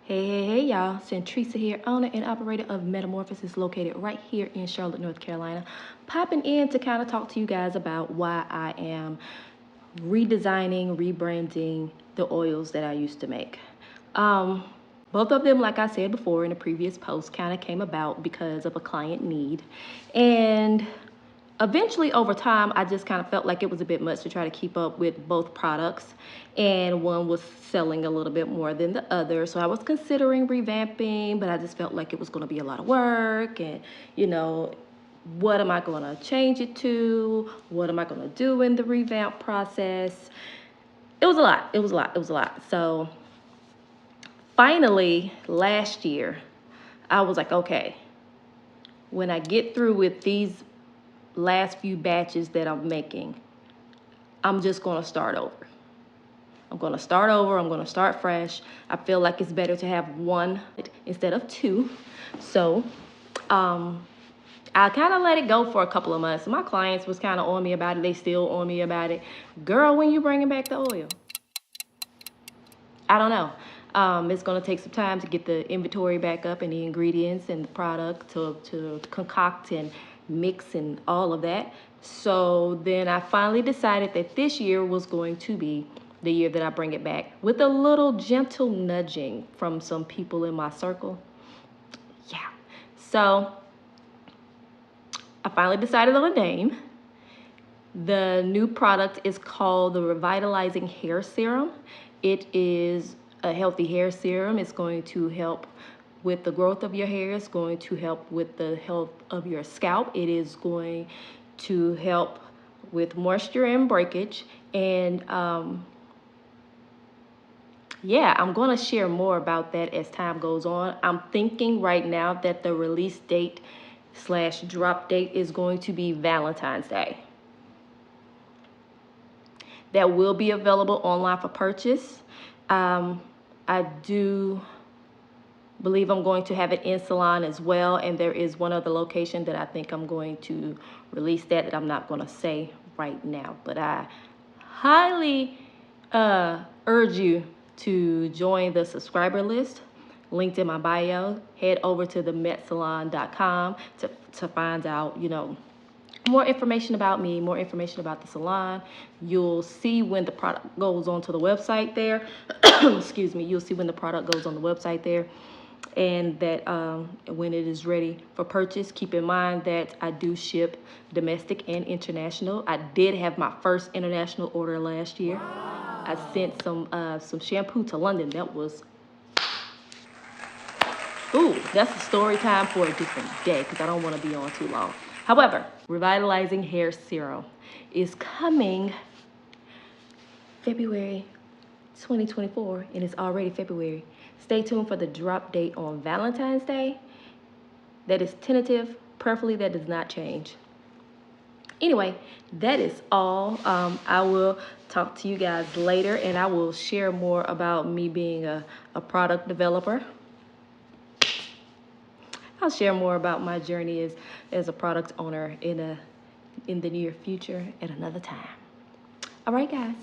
Hey, y'all. Centrisa here, owner and operator of Metamorphosis, located right here in Charlotte, North Carolina. Popping in to kind of talk to you guys about why I am redesigning, rebranding the oils that I used to make. Both of them, like I said before in a previous post, kind of came about because of a client need. And eventually over time, I just kind of felt like it was a bit much to try to keep up with both products, and one was selling a little bit more than the other. So I was considering revamping, but I just felt like it was going to be a lot of work, and what am I going to change it to? What am I going to do in the revamp process? It was a lot. So finally last year, I was like, okay, when I get through with these last few batches that I'm making, I'm just going to start over. I'm going to start fresh. I feel like it's better to have one instead of two. So I kind of let it go for a couple of months. My clients was kind of on me about it. They still on me about it. Girl, when you bringing back the oil? I don't know. It's going to take some time to get the inventory back up and the ingredients and the product to concoct and mix and all of that. So then I finally decided that this year was going to be the year that I bring it back, with a little gentle nudging from some people in my circle. Yeah. So I finally decided on a name. The new product is called the Revitalizing Hair Serum. It is a healthy hair serum. It's going to help with the growth of your hair. It's going to help with the health of your scalp. It is going to help with moisture and breakage. And yeah, I'm going to share more about that as time goes on. I'm thinking right now that the release date / drop date is going to be Valentine's Day. That will be available online for purchase. I do believe I'm going to have it in salon as well, and there is one other location that I think I'm going to release that I'm not going to say right now. But I highly urge you to join the subscriber list linked in my bio. Head over to themetsalon.com to find out, more information about me, more information about the salon. You'll see when the product goes onto the website there. Excuse me. You'll see when the product goes on the website there, and that when it is ready for purchase. Keep in mind that I do ship domestic and international. I did have my first international order last year. Wow. I sent some shampoo to London. That was, that's a story time for a different day, because I don't want to be on too long. However, Revitalizing Hair Serum is coming February 2024, and it's already February. Stay tuned for the drop date on Valentine's Day. That is tentative. Preferably that does not change. Anyway, that is all. I will talk to you guys later, and I will share more about me being a product developer. I'll share more about my journey as a product owner in the near future at another time. All right, guys.